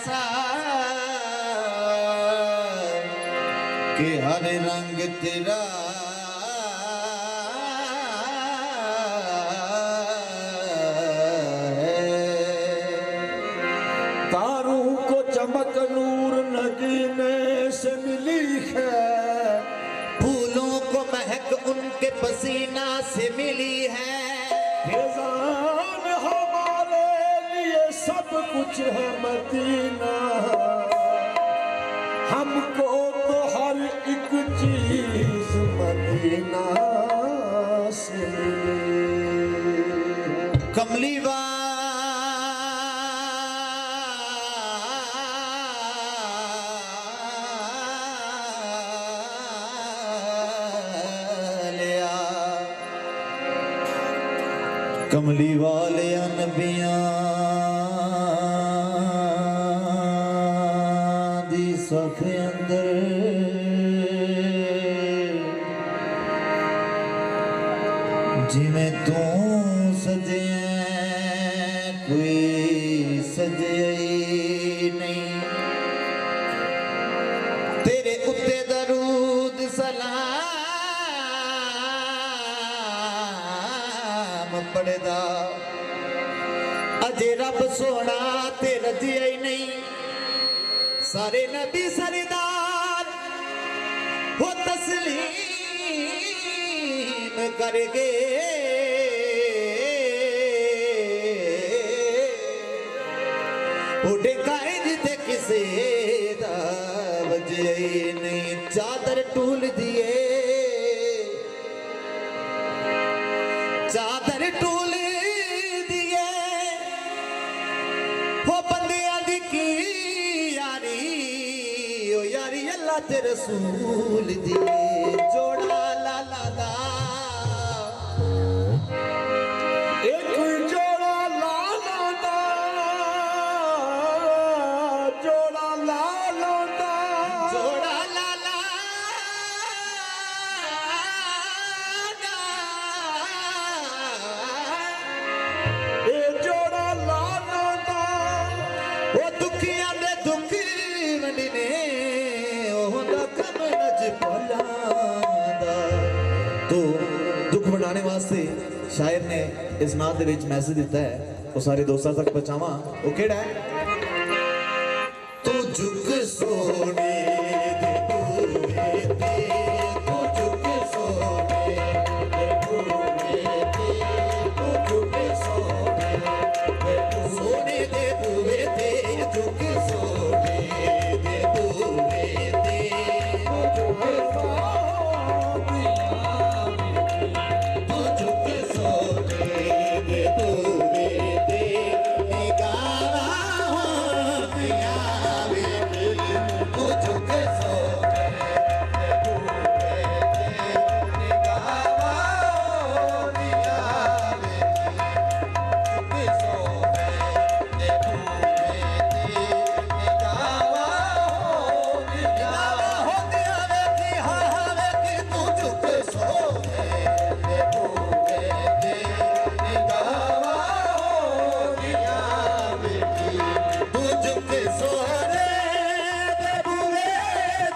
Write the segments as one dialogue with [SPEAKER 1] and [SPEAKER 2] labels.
[SPEAKER 1] ऐसा कि हर रंग तेरा
[SPEAKER 2] चमक नूर नगीने से मिली है,
[SPEAKER 1] फूलों को महक उनके पसीना से मिली है।
[SPEAKER 2] फैजान हमारे लिए सब कुछ है मदीना, हमको तो हर एक चीज मदीना से मिली।
[SPEAKER 1] कमली कमली वाले नबियां दी सफ़ अंदर जिवें तू सजे कोई सजे नहीं, तेरे उत्ते दरूद सलाम पढ़दा अजे रब सोना ते रजिया ही नहीं। सारे नबी सरदार हो तस्लीम कर गए, उड़े कायद ते किसे दा वजिया ही नहीं। चादर टूल दिए, चादर टूल दिए हो बंदियां दी की यारी, ओ यारी अल्लाह ते रसूल दिए। जोड़ा लाला दा
[SPEAKER 2] एक जोड़ा लाला दा, जोड़ा लाला दा,
[SPEAKER 1] जोड़ा लाला दा,
[SPEAKER 2] ए जोड़ा लाला दा।
[SPEAKER 1] ओ दुखियां दे दुख वंडने ओहदा कम नज भुलांदा। तो दुख वंडाने वास्ते शायर ने इस नात दे विच मैसेज दिता है, वो सारे दोस्तों तक पहुंचावां। वो केड़ा है? तू झुक सोने दे बूहे ते, तू झुक सोने दे बूहे ते, तू झुक सोने दे बूहे ते, झुक सोने दे बूहे ते, तू झुक सोने दे बूहे ते, निगाह दिया वे, तू झुक सोने दे बूहे ते, निगाह दिया वे, झुक सोने दे बूहे ते, निगाह दिया वे की हाँ वे की तू झुक सोने दे बूहे ते, निगाह दिया वे की तू झुक सोने दे बूहे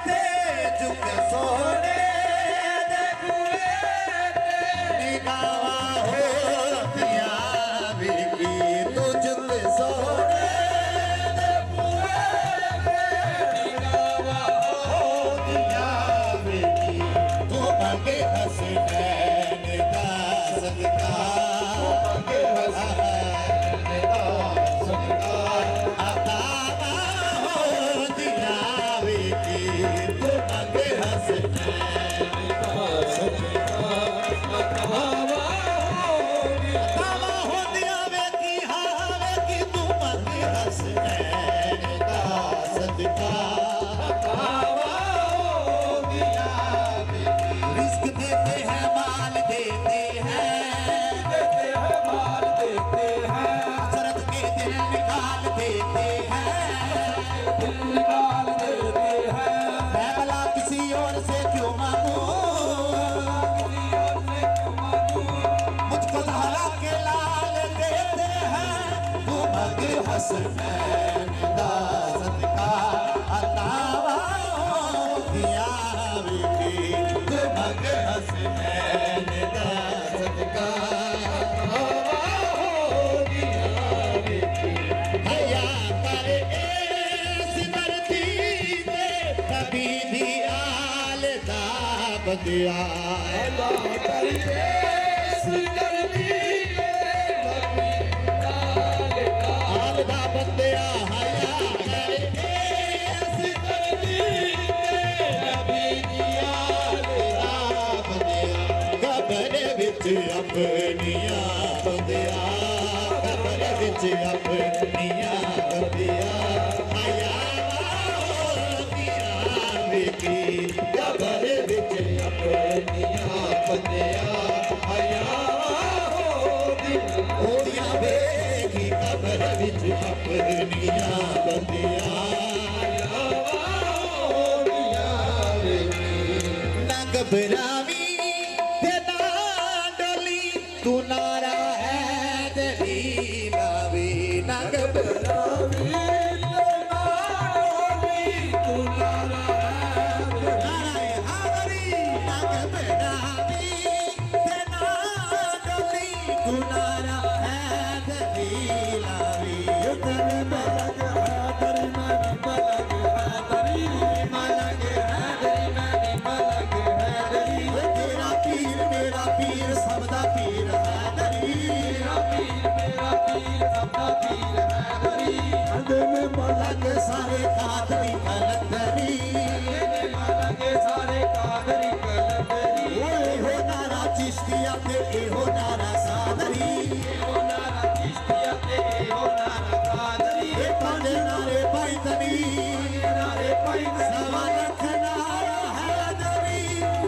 [SPEAKER 1] ते, झुक सोने दे बूहे ते, निगाह दिया वे की तू झुक सोने दे बूहे ते, निगाह दिया वे की तू मंगे हसनैन दा सदका, मंगे हसनैन दा सदका, अता हो दिया वे की तू मंगे हसनैन दा सदका, अता हो दिया वे की हाँ वे की तू मंगे हसनैन दा सदका, अता हो दिया वे की। रिस्क देते हैं माल देते हैं,
[SPEAKER 2] माल देते हैं,
[SPEAKER 1] हसरत के दिल निकाल देते हैं।
[SPEAKER 2] दिल निकाल देते हैं,
[SPEAKER 1] मैं भला किसी और से क्यों मांगू, मुझको ज़हरा के लाल देते हैं। तू मंगे हसनैन दा बंदिया
[SPEAKER 2] अल्लाह करिए सिकरदी
[SPEAKER 1] आलदा बंदिया हया सिकरदी नबी दिया बंदिया कबर विच अपनिया बंदिया कबर विच अपनिया बंदिया हया दिया वेखी कबर विच अपनिया बंदिया हया होदिया वेखी कबर विच अपनिया बंदिया होदिया वेखी ना घबरावी ते ना डोली तू नारा है तेरी लावी ना घबरावी सारे कादरी कलंदरी सारे कादरी कलंदरी हो नारा चिश्तिया ते हो नारा सादरी हो नारा चिश्तिया ते हो नारा कादरी पंज नारे पैदरी नारे पैद सवा लख नारा हैदरी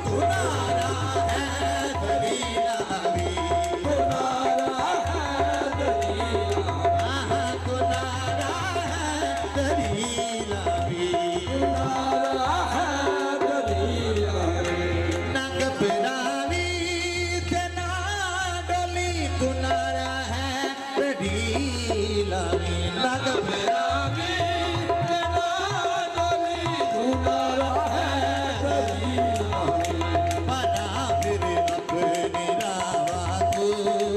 [SPEAKER 1] तू नारा हैदरी लावी तू नारा हैदरी तू नारा दलीला भी नारा है दलीला ना घबरावी ते ना डोली तू नारा है दलीला भी ना घबरावी ते ना डोली तू नारा है दलीला बना फिर अपनी रावा को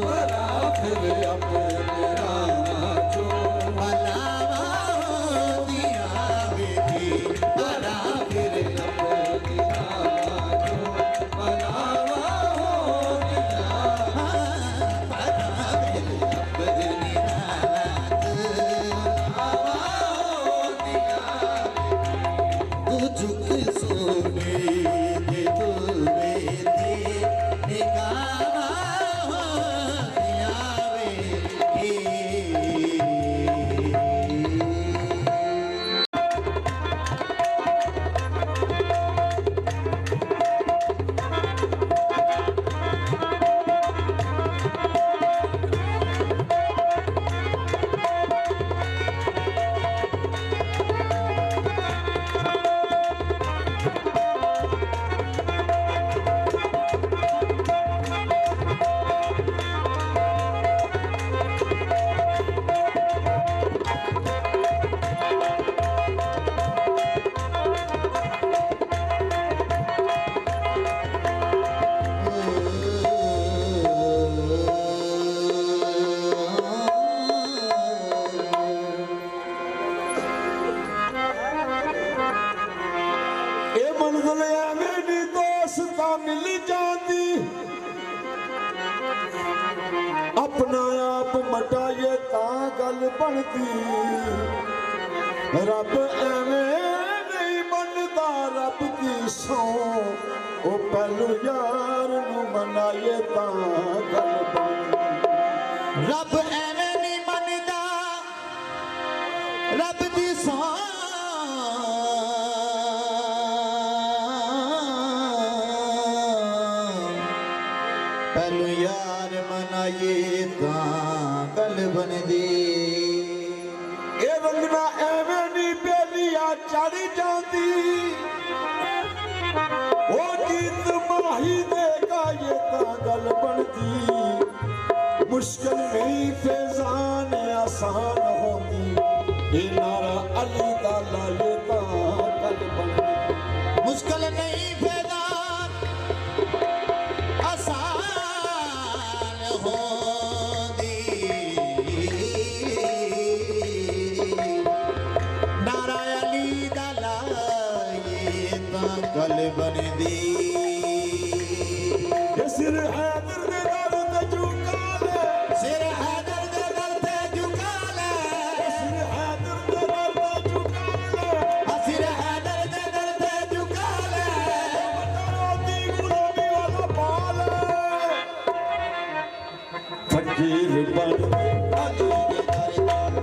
[SPEAKER 1] बना फिर अपनी रावा को बनावा
[SPEAKER 2] मंजिल एवें दी दोस्ता मिल जाती अपना आप मटाइए ता गल बनती रब एवें नहीं बनता रब की सौ ओ पहलू यार नू मनाइए ता गल बनती
[SPEAKER 1] रब एवें नहीं मनदा रब दी सौ पहलू यार मनाइए ता गल बनदी
[SPEAKER 2] ए रंगना एवें नहीं बेलिया चढ़ जाती ओ गीत माही देगा ये ता गल बनती मुश्किल नहीं फैजान आसान होती ये नारा अली दा लाए ता गल बनती
[SPEAKER 1] मुश्किल नहीं फैजान आसान होती नारा अली दा लाए ता गल बनदी
[SPEAKER 2] हैदर दे दर ते झुका ले
[SPEAKER 1] सिर हैदर दे दर ते झुका ले
[SPEAKER 2] सिर हैदर दे दर ते झुका ले
[SPEAKER 1] सिर हैदर दे दर ते झुका ले
[SPEAKER 2] दी गुलामी वाला पाल फकीर बन अली दे दर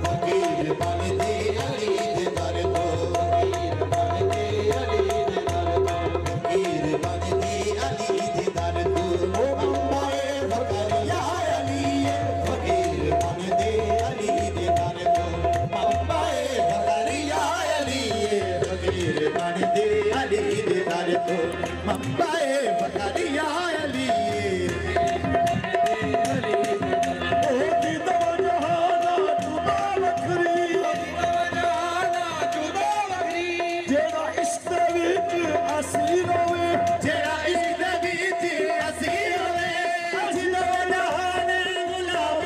[SPEAKER 1] फकीर बन दे अली दे दर तो फकीर बन दे अली दे दर तो मम्बाए फकरिया अली फकीर बन दे अली दे दर तो मम्बाए फकरिया अली फकीर बन दे अली दे दर तो मम्बाए फकरिया अली
[SPEAKER 2] दी दवा जहाना जुदा वखरी जेड़ा इश्क विच असीर होवे
[SPEAKER 1] जेड़ा इश्क विच असीर होवे जिदा जहान गुलाम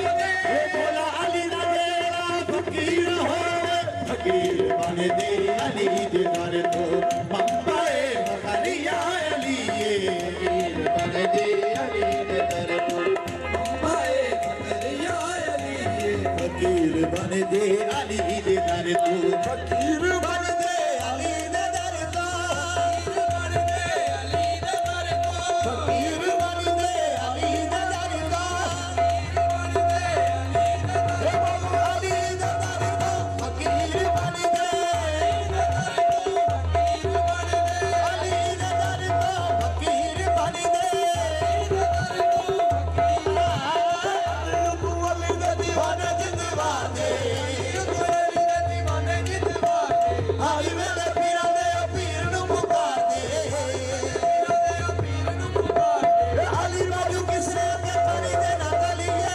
[SPEAKER 1] दे भोला अली दा जेड़ा फकीर होवे फकीर बन दे अली दे दर तो मम्बाए फकरिया अली फकीर बन दे अली दे दर तो मम्बाए फकरिया अली फकीर बन दे अली दे दर तो
[SPEAKER 2] फकीर
[SPEAKER 1] बन दे अली दे दर तो फकीर बन दे अली दे दर तो अली दे दर तो फकीर बन दे अली दे दर तो फकीर बन दे
[SPEAKER 2] तू अली दे
[SPEAKER 1] दीवाने जिंदवा दे हाली मेरे पीरां दे पीर नूं पुकार दे हाली बाजू किसे के करी दे ना गलिए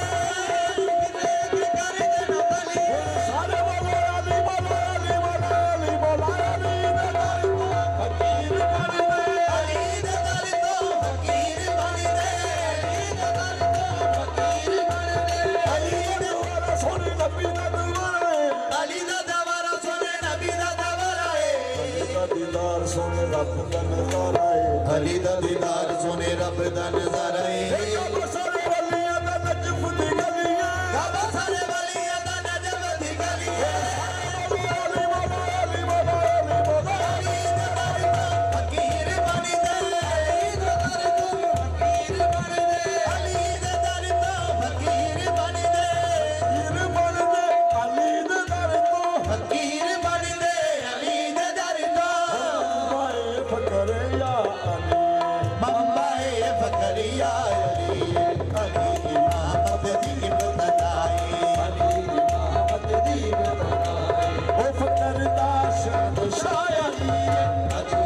[SPEAKER 1] करी दे ना गलिए
[SPEAKER 2] सारे बोलो अली बोलो अली बोलो अली बोलो अली दे दर तो फकीर बन दे
[SPEAKER 1] अली दे दर तो फकीर बन दे अली दे
[SPEAKER 2] सोने नबी दा दरबार
[SPEAKER 1] अली दा दवारा सोने नबी दा दवारा है
[SPEAKER 2] दीदार सोने रब दा नजारा है
[SPEAKER 1] अली दा दीदार सोने रब दा नजारा है
[SPEAKER 2] सारे वलियां दा नजफ दी गलियां
[SPEAKER 1] बाबा सारे वलियां दा नजफ दी गलियां
[SPEAKER 2] अली बोलो अली बोलो अली बोलो
[SPEAKER 1] अली दे दर तो फकीर बन दे अली दे दर तो फकीर बन दे अली दे दर तो फकीर बन दे
[SPEAKER 2] फकीर बन दे अली दे दर तो
[SPEAKER 1] फकीर बन दे अली दे दर तो
[SPEAKER 2] माए फकरे या अली
[SPEAKER 1] मम्बाए फकरिया अली अली इमामत दी इब्तदाई
[SPEAKER 2] ओ फकर दा शहंशाह अली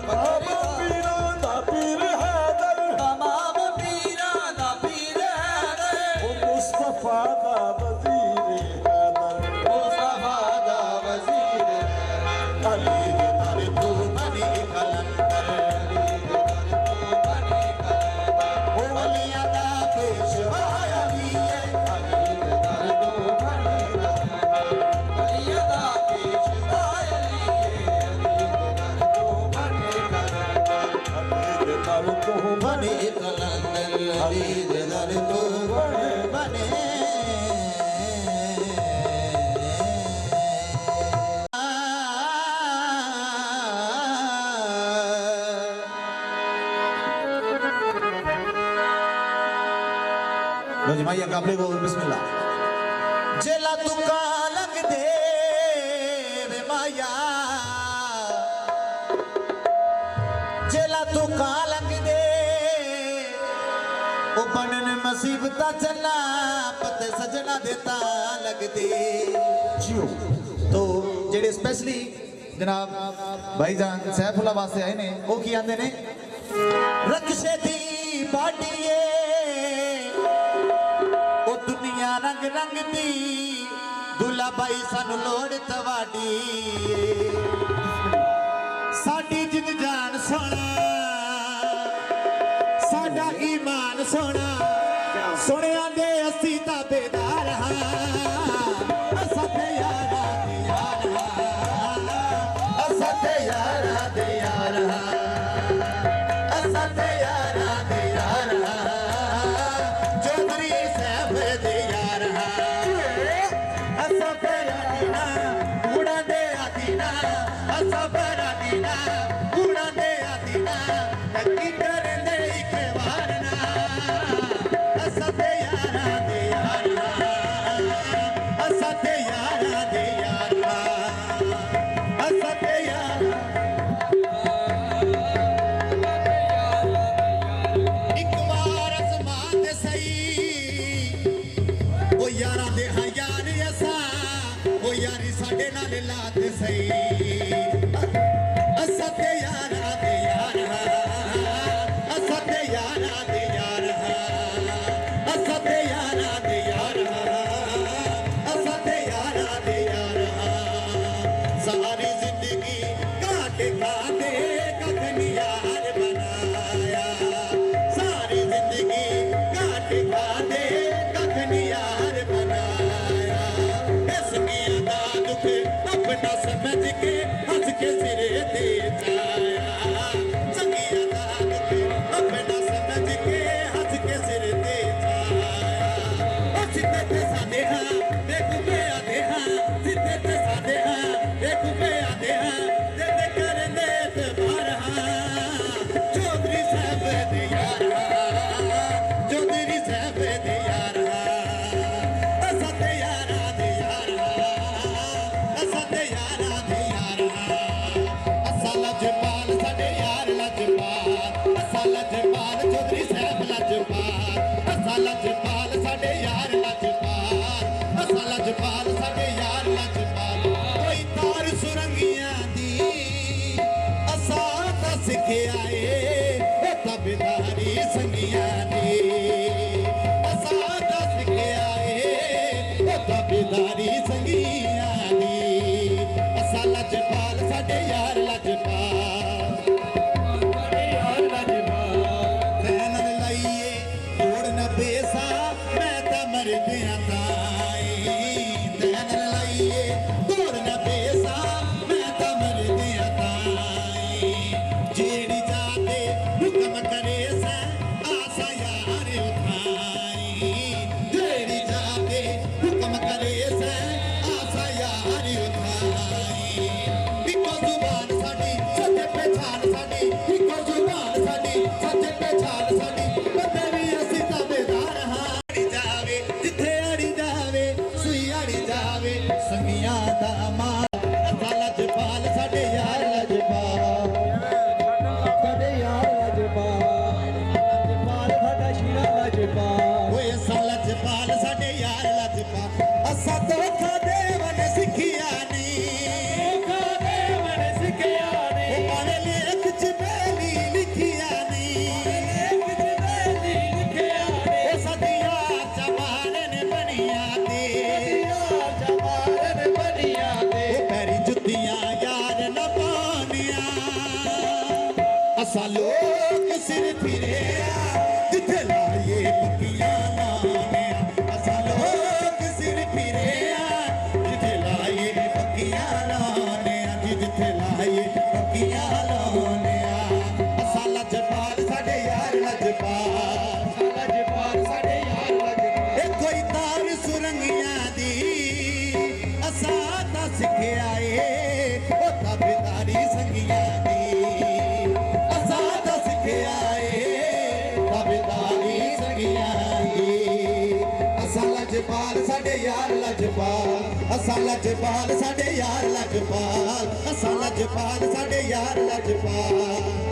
[SPEAKER 2] बाबा पीरां दा पीर हैदर
[SPEAKER 1] तमाम पीरां दा पीर हैदर
[SPEAKER 2] ओ मुस्तफा दा वजीर हैदर
[SPEAKER 1] मुस्तफा दा वजीर अली दे दर तू बनी कलंदर ओ वलियां दा पेशवा अली अली दे दर तू बनी वलियां दा पेशवा अली अली दे दर तू बनी
[SPEAKER 2] अली दे दर तो
[SPEAKER 1] बने कलंदर अली दे दर तो बने लो जमाइया काबले को बिस्मिल्लाह जेला तू का लग दे वे माया जेला तू का लग दे ओ बनन मुसीबता चला पते सजना देता लग दे
[SPEAKER 2] जियो
[SPEAKER 1] तो जेडे स्पेशली जनाब भाईजान सैफुल्ला वास्ते आए ने वो की आंदे ने रक्षे दी बाडीए ओ दुनिया रंग रंग दी दुला भाई सानू लोड़ तवाडी साडी जिद जान सोना साडा ईमान सोना सुनिया दे असी ताबेदार हां असां ते यारा दी यार हां असां ते यार ਅਸਾਂ ਲਜਪਾਲ ਸਾਡੇ ਯਾਰ ਲਜਪਾਲ ਅਸਾਂ ਲਜਪਾਲ ਸਾਡੇ ਯਾਰ ਲਜਪਾਲ ਕੋਈ ਤਾਰ ਸੁਰੰਗੀਆਂ ਦੀ ਅਸਾਂ ਤਾਂ ਸਿੱਖਿਆ ਏ ਉਹ ਤਾਬੇਦਾਰੀ ਸੰਗੀਆਂ ਦੀ ਅਸਾਂ ਤਾਂ ਸਿੱਖਿਆ ਏ ਉਹ ਤਾਬੇਦਾਰੀ ਸੰਗੀਆਂ ਦੀ ਅਸਾਂ ਲਜਪਾਲ ਸਾਡੇ ਯਾਰ ਲਜਪਾਲ ਮਰਦਿਆਂ ਤਾਈ ਤੈਨ ਲਾਈਏ ਤੋੜ ਨਾ ਪੇਸਾ ਮੈਂ ਤਾਂ ਮਰਦਿਆਂ ਤਾਈ ਜਿਹੜੀ ਜਾਤੇ ਹੁਕਮ ਕਰੇ ਸੈ ਆਸਾ ਯਾਰ ਉਠਾਈ ਜਿਹੜੀ ਜਾਤੇ ਹੁਕਮ ਕਰੇ ਸੈ ਆਸਾ ਯਾਰ ਉਠਾਈ ਇੱਕੋ ਜ਼ੁਬਾਨ ਸਾਡੀ ਸੱਚੇ ਪਹਿਚਾਨ ਸਾਡੀ ਇੱਕੋ ਜ਼ੁਬਾਨ ਸਾਡੀ ਸੱਚੇ ਪਹਿਚਾਨ ਸਾਡੀ ਬੰਦੇ ਵੀ ਅਸੀਂ ਤਾਬੇਦਾਰ ਹਾਂ ਸੰਗੀਆਂ ਦਾ ਮਾਂ ਅਸਾਂ ਲਜਪਾਲ ਸਾਡੇ ਯਾਰ ਲਜਪਾਲ
[SPEAKER 2] ਸਾਡੇ ਯਾਰ ਲਜਪਾਲ ਲਜਪਾਲ ਸਾਡਾ ਸ਼ੀਰਾ ਲਜਪਾਲ
[SPEAKER 1] ਓਏ ਅਸਾਂ ਲਜਪਾਲ ਸਾਡੇ ਯਾਰ ਲਜਪਾਲ ਅਸਾਂ ਧੋਖਾ ਦੇਵਨ ਸਿੱਖਿਆ ਨੀ ਧੋਖਾ ਦੇਵਨ ਸਿੱਖਿਆ ਨੀ ਉਹ ਪਾਣੇ ਲੇਖ ਚ ਬੇਲੀ ਲਿਖਿਆ ਨੀ ਲੇਖ ਚ ਬੇਲੀ ਲਿਖਿਆ ਨੀ ਉਹ ਸਦੀਆਂ ਚਬਾਰੇ ਨੇ ਬਣੀਆਂ ਤੇ ਅਸਾਂ ਲੋਕ ਸਿਰ ਫਿਰੇ ਜਿੱਥੇ ਲਾਏ ਪੱਕੀਆਂ ਲਾਉਣਿਆ ਅਸਾਂ ਲੋਕ ਸਿਰ ਫਿਰੇ ਜਿੱਥੇ ਲਾਏ ਪੱਕੀਆਂ ਲਾਉਣਿਆ ਜਿੱਥੇ ਲਾਏ ਪੱਕੀਆਂ ਲਾਉਣਿਆ ਅਸਾਂ ਲਜਪਾਲ ਸਾਡੇ ਯਾਰ ਲਜਪਾਲ ਲਜਪਾਲ ਸਾਡੇ ਯਾਰ ਲਜਪਾਲ ਇਹ ਕੋਈ ਤਾਰ ਸੁਰੰਗੀਆਂ ਦੀ ਅਸਾਂ ਤਾਂ ਸਿੱਖਿਆ ਏ ਉਹ ਤਾਬੇਦਾਰੀ ਸੰਗੀਆਂ ਦੀ ਲਜਪਾਲ ਸਾਡੇ ਯਾਰ ਲਜਪਾਲ ਅਸਾਂ ਲਜਪਾਲ ਸਾਡੇ ਯਾਰ ਲਜਪਾਲ ਅਸਾਂ ਲਜਪਾਲ ਸਾਡੇ ਯਾਰ ਲਜਪਾਲ